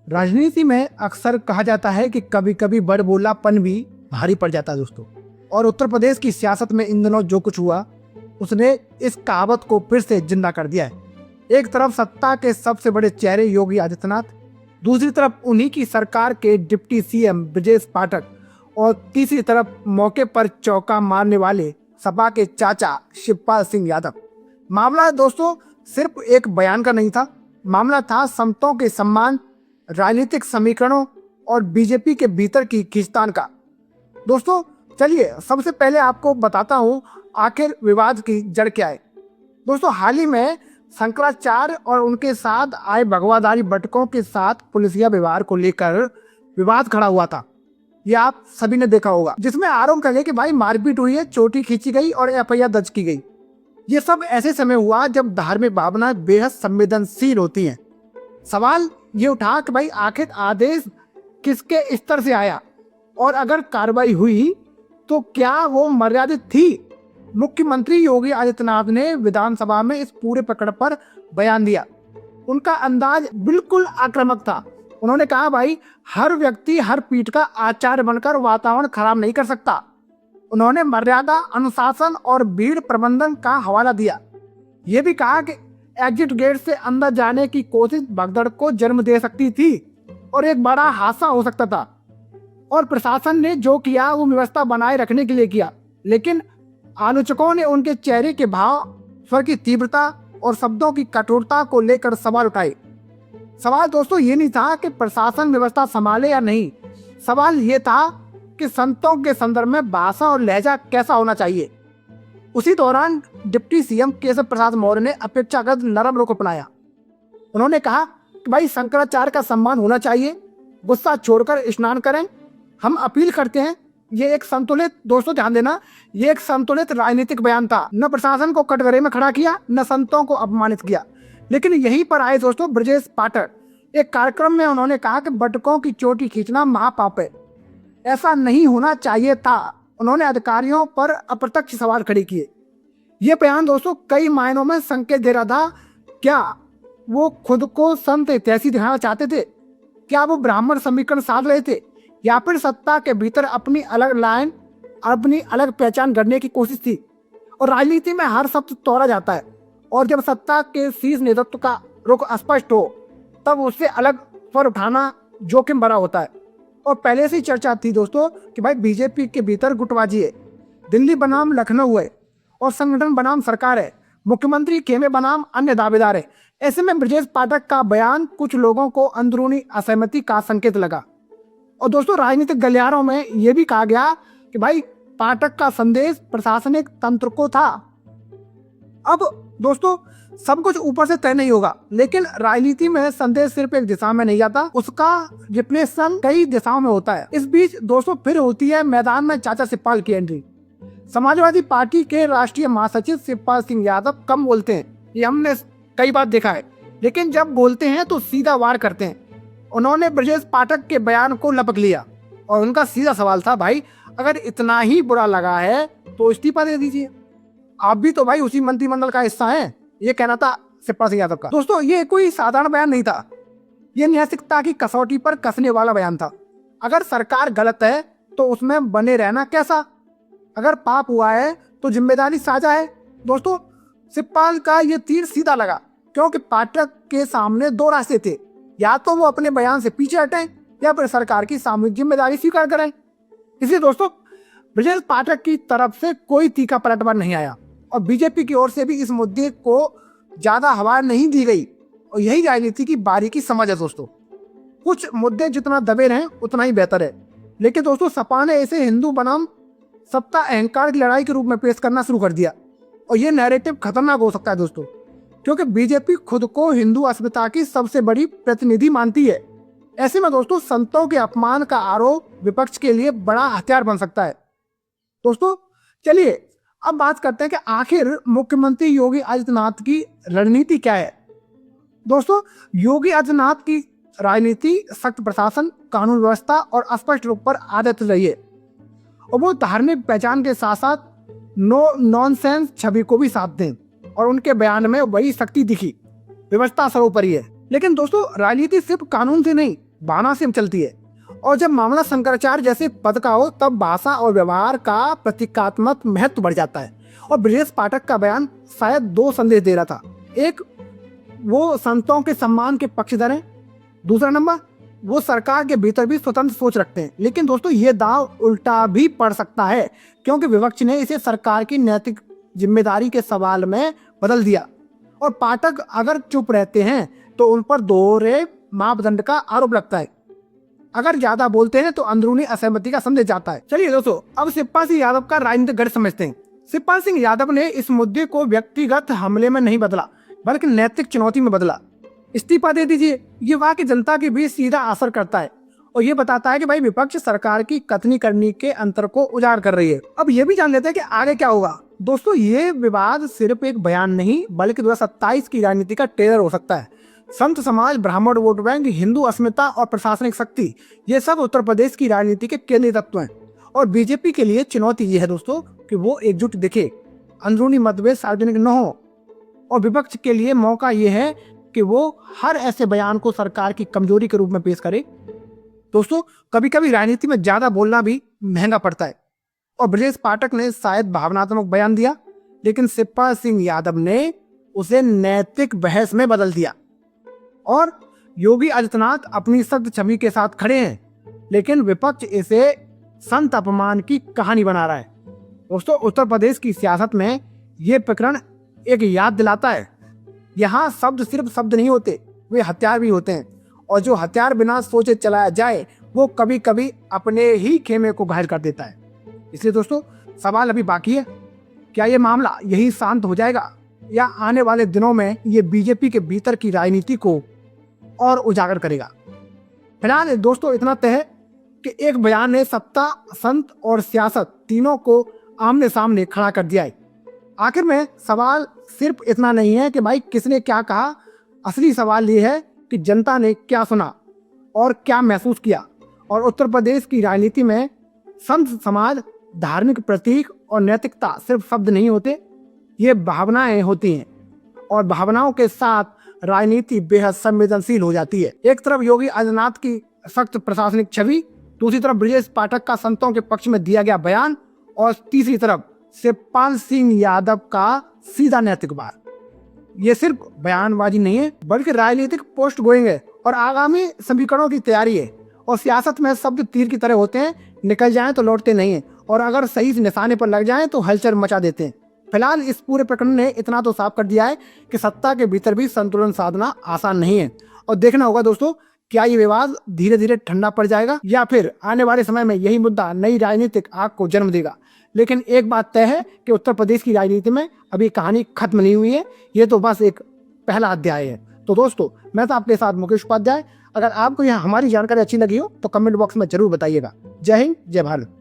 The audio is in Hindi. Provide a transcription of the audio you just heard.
राजनीति में अक्सर कहा जाता है कि कभी कभी बड़बोलापन भी भारी पड़ जाता है दोस्तों। और उत्तर प्रदेश की सियासत में इन दिनों जो कुछ हुआ उसने इस कहावत को फिर से जिंदा कर दिया है। एक तरफ सत्ता के सबसे बड़े चेहरे योगी आदित्यनाथ, दूसरी तरफ उन्हीं की सरकार के डिप्टी सीएम ब्रजेश पाठक और तीसरी तरफ मौके पर चौका मारने वाले सपा के चाचा शिवपाल सिंह यादव। मामला दोस्तों सिर्फ एक बयान का नहीं था, मामला था संतों के सम्मान, राजनीतिक समीकरणों और बीजेपी के भीतर की खींचतान का। दोस्तों चलिए सबसे पहले आपको बताता हूं आखिर विवाद की जड़ क्या है। दोस्तों हाल ही में शंकराचार्य और उनके साथ आए भगवाधारी बटकों के साथ पुलिसिया व्यवहार को लेकर विवाद खड़ा हुआ था। यह आप सभी ने देखा होगा, जिसमें आरोप लगे कि भाई मारपीट हुई है, चोटी खींची गई और एफआईआर दर्ज की गई। ये सब ऐसे समय हुआ जब धार्मिक भावनाएं बेहद संवेदनशील होती हैं। सवाल ये उठा कि भाई आखिर आदेश किसके स्तर से आया और अगर कार्रवाई हुई तो क्या वो मर्यादित थी। मुख्यमंत्री योगी आदित्यनाथ ने विधानसभा में इस पूरे प्रकरण पर बयान दिया। उनका अंदाज बिल्कुल आक्रामक था। उन्होंने कहा भाई हर व्यक्ति हर पीठ का आचार्य बनकर वातावरण खराब नहीं कर सकता। उन्होंने मर्यादा, अनुशासन और भीड़ प्रबंधन का हवाला दिया। ये भी कहा कि एग्जिट गेट से अंदर जाने की कोशिश भगदड़ को जन्म दे सकती थी और एक बड़ा हादसा हो सकता था, और प्रशासन ने जो किया वो व्यवस्था बनाए रखने के लिए किया। लेकिन आलोचकों ने उनके चेहरे के भाव, स्वर की तीव्रता और शब्दों की कठोरता को लेकर सवाल उठाए। सवाल दोस्तों ये नहीं था कि प्रशासन व्यवस्था संभाले या नहीं, सवाल ये था कि संतों के संदर्भ में भाषा और लहजा कैसा होना चाहिए। उसी दौरान डिप्टी सीएम केशव प्रसाद मौर्य ने अपेक्षाकृत नरम रुख अपनाया। उन्होंने कहा कि भाई शंकराचार्य का सम्मान होना चाहिए, गुस्सा छोड़कर स्नान करें। हम अपील करते हैं, ये एक संतुलित, दोस्तों ध्यान देना, ये एक संतुलित राजनीतिक बयान था। न प्रशासन को कटघरे में खड़ा किया, न संतों को अपमानित किया। लेकिन यहीं पर आए दोस्तों ब्रजेश पाठक। एक कार्यक्रम में उन्होंने कहा कि बटकों की चोटी खींचना महापाप है, ऐसा नहीं होना चाहिए था। उन्होंने अधिकारियों पर अप्रत्यक्ष सवाल खड़े किए। ये बयान दोस्तों कई मायनों में संकेत दे रहा था। क्या वो खुद को संत इत्यासी दिखाना चाहते थे? क्या वो ब्राह्मण समीकरण साध रहे थे, या फिर सत्ता के भीतर अपनी अलग लाइन, अपनी अलग पहचान गढ़ने की कोशिश थी? और राजनीति में हर शब्द तोड़ा जाता है, और जब सत्ता के शीर्ष नेतृत्व का रुख स्पष्ट हो तब उससे अलग स्वर उठाना जोखिम भरा होता है। और पहले से ही चर्चा थी दोस्तों कि भाई बीजेपी के भीतर गुटबाजी है, दिल्ली बनाम लखनऊ है और संगठन बनाम सरकार है, मुख्यमंत्री खेमे बनाम अन्य दावेदार है। ऐसे में ब्रजेश पाठक का बयान कुछ लोगों को अंदरूनी असहमति का संकेत लगा। और दोस्तों राजनीतिक गलियारों में यह भी कहा गया कि भाई पाठक का संदेश प्रशासनिक तंत्र को था। अब दोस्तों सब कुछ ऊपर से तय नहीं होगा, लेकिन राजनीति में संदेश सिर्फ एक दिशा में नहीं जाता, उसका रिफ्लेक्शन कई दिशाओं में होता है। इस बीच दोस्तों फिर होती है मैदान में चाचा शिवपाल की एंट्री। समाजवादी पार्टी के राष्ट्रीय महासचिव शिवपाल सिंह यादव कम बोलते हैं, ये हमने कई बार देखा है, लेकिन जब बोलते हैं तो सीधा वार करते हैं। उन्होंने ब्रजेश पाठक के बयान को लपक लिया और उनका सीधा सवाल था, भाई अगर इतना ही बुरा लगा है तो इस्तीफा दे दीजिए, आप भी तो भाई उसी मंत्रिमंडल का हिस्सा हैं। ये कहना था शिवपाल सिंह यादव का। दोस्तों ये कोई साधारण बयान नहीं था, ये नैतिकता की कसौटी पर कसने वाला बयान था। अगर सरकार गलत है तो उसमें बने रहना कैसा, अगर पाप हुआ है तो जिम्मेदारी साझा है। दोस्तों शिवपाल का ये तीर सीधा लगा, क्योंकि पाठक के सामने दो रास्ते थे, या तो वो अपने बयान से पीछे हटें या फिर सरकार की सामूहिक जिम्मेदारी स्वीकार करें। इसलिए दोस्तों ब्रजेश पाठक की तरफ से कोई तीखा पलटवार नहीं आया और बीजेपी की ओर से भी इस मुद्दे को ज्यादा हवा नहीं दी गई। और यही राजनीति की बारीकी समझ है दोस्तों। कुछ मुद्दे जितना दबे रहें उतना ही बेहतर है, लेकिन दोस्तों सपा ने इसे हिंदू बनाम सत्ता अहंकार की लड़ाई के रूप में पेश करना शुरू कर दिया। और ये नैरेटिव खतरनाक हो सकता है दोस्तों, क्योंकि बीजेपी खुद को हिंदू अस्मिता की सबसे बड़ी प्रतिनिधि मानती है। ऐसे में दोस्तों संतों के अपमान का आरोप विपक्ष के लिए बड़ा हथियार बन सकता है। दोस्तों चलिए अब बात करते हैं कि आखिर मुख्यमंत्री योगी आदित्यनाथ की रणनीति क्या है। दोस्तों योगी आदित्यनाथ की राजनीति सख्त प्रशासन, कानून व्यवस्था और स्पष्ट रूप पर आधारित रही है, और वो धार्मिक पहचान के साथ साथ नो नॉनसेंस छवि को भी साथ दें। और उनके बयान में वही शक्ति दिखी, व्यवस्था सर्वोपरि है। लेकिन दोस्तों राजनीति सिर्फ कानून से नहीं भावना से चलती है। और जब मामला शंकराचार्य जैसे पद का हो तब भाषा और व्यवहार का प्रतीकात्मक महत्व बढ़ जाता है। और ब्रजेश पाठक का बयान शायद दो संदेश दे रहा था। एक, वो संतों के सम्मान के पक्षधर हैं। दूसरा नंबर, वो सरकार के भीतर भी स्वतंत्र सोच रखते हैं। लेकिन दोस्तों ये दाव उल्टा भी पड़ सकता है, क्योंकि विपक्ष ने इसे सरकार की नैतिक जिम्मेदारी के सवाल में बदल दिया। और पाठक अगर चुप रहते हैं तो उन पर दोहरे मापदंड का आरोप लगता है। अगर ज्यादा बोलते हैं तो अंदरूनी असहमति का संदेश जाता है। चलिए दोस्तों, अब शिवपाल सिंह यादव का राजनीतिक गढ़ समझते हैं। शिवपाल सिंह यादव ने इस मुद्दे को व्यक्तिगत हमले में नहीं बदला, बल्कि नैतिक चुनौती में बदला। इस्तीफा दे दीजिए, ये वहां की जनता के बीच सीधा असर करता है और ये बताता है कि भाई विपक्ष सरकार की कथनी करनी के अंतर को उजागर कर रही है। अब ये भी जान लेते हैं कि आगे क्या होगा। दोस्तों, ये विवाद सिर्फ एक बयान नहीं बल्कि 2027 की राजनीति का ट्रेलर हो सकता है। संत समाज, ब्राह्मण वोट बैंक, हिंदू अस्मिता और प्रशासनिक शक्ति, ये सब उत्तर प्रदेश की राजनीति के केंद्रीय तत्व हैं। और बीजेपी के लिए चुनौती ये है दोस्तों कि वो एकजुट दिखे, अंदरूनी मतभेद सार्वजनिक न हो। और विपक्ष के लिए मौका ये है कि वो हर ऐसे बयान को सरकार की कमजोरी के रूप में पेश करे। दोस्तों, कभी कभी राजनीति में ज्यादा बोलना भी महंगा पड़ता है। और ब्रजेश पाठक ने शायद भावनात्मक बयान दिया, लेकिन शिवपाल सिंह यादव ने उसे नैतिक बहस में बदल दिया। और योगी आदित्यनाथ अपनी सख्त छवि के साथ खड़े हैं, लेकिन विपक्ष इसे संत अपमान की कहानी बना रहा है। दोस्तों, उत्तर प्रदेश की सियासत में ये प्रकरण एक याद दिलाता है, यहाँ शब्द सिर्फ शब्द नहीं होते, वे हथियार भी होते हैं। और जो हथियार बिना सोचे चलाया जाए वो कभी कभी अपने ही खेमे को घायल कर देता है। इसलिए दोस्तों, सवाल अभी बाकी है, क्या ये मामला यही शांत हो जाएगा या आने वाले दिनों में ये बीजेपी के भीतर की राजनीति को और उजागर करेगा। फिलहाल दोस्तों इतना तय है कि एक बयान ने सत्ता, संत और सियासत तीनों को आमने सामने खड़ा कर दिया है। आखिर में सवाल सिर्फ इतना नहीं है कि भाई किसने क्या कहा, असली सवाल ये है कि जनता ने क्या सुना और क्या महसूस किया। और उत्तर प्रदेश की राजनीति में संत समाज, धार्मिक प्रतीक और नैतिकता सिर्फ शब्द नहीं होते, ये भावनाएं होती हैं। और भावनाओं के साथ राजनीति बेहद संवेदनशील हो जाती है। एक तरफ योगी आदित्यनाथ की सख्त प्रशासनिक छवि, दूसरी तरफ ब्रजेश पाठक का संतों के पक्ष में दिया गया बयान, और तीसरी तरफ शिवपाल सिंह यादव का सीधा नैतिक वार। ये सिर्फ बयानबाजी नहीं है बल्कि राजनीतिक पोस्ट गोइंग है और आगामी समीकरणों की तैयारी है। और सियासत में शब्द तीर की तरह होते हैं, निकल जाएं तो लौटते नहीं हैं, और अगर सही निशाने पर लग जाएं तो हलचल मचा देते हैं। फिलहाल इस पूरे प्रकरण ने इतना तो साफ कर दिया है कि सत्ता के भीतर भी संतुलन साधना आसान नहीं है। और देखना होगा दोस्तों, क्या ये विवाद धीरे धीरे ठंडा पड़ जाएगा या फिर आने वाले समय में यही मुद्दा नई राजनीतिक आग को जन्म देगा। लेकिन एक बात तय है कि उत्तर प्रदेश की राजनीति में अभी कहानी खत्म नहीं हुई है, ये तो बस एक पहला अध्याय है। तो दोस्तों, मैं तो आपके साथ मुकेश उपाध्याय। अगर आपको यह हमारी जानकारी अच्छी लगी हो तो कमेंट बॉक्स में जरूर बताइएगा। जय हिंद, जय भारत।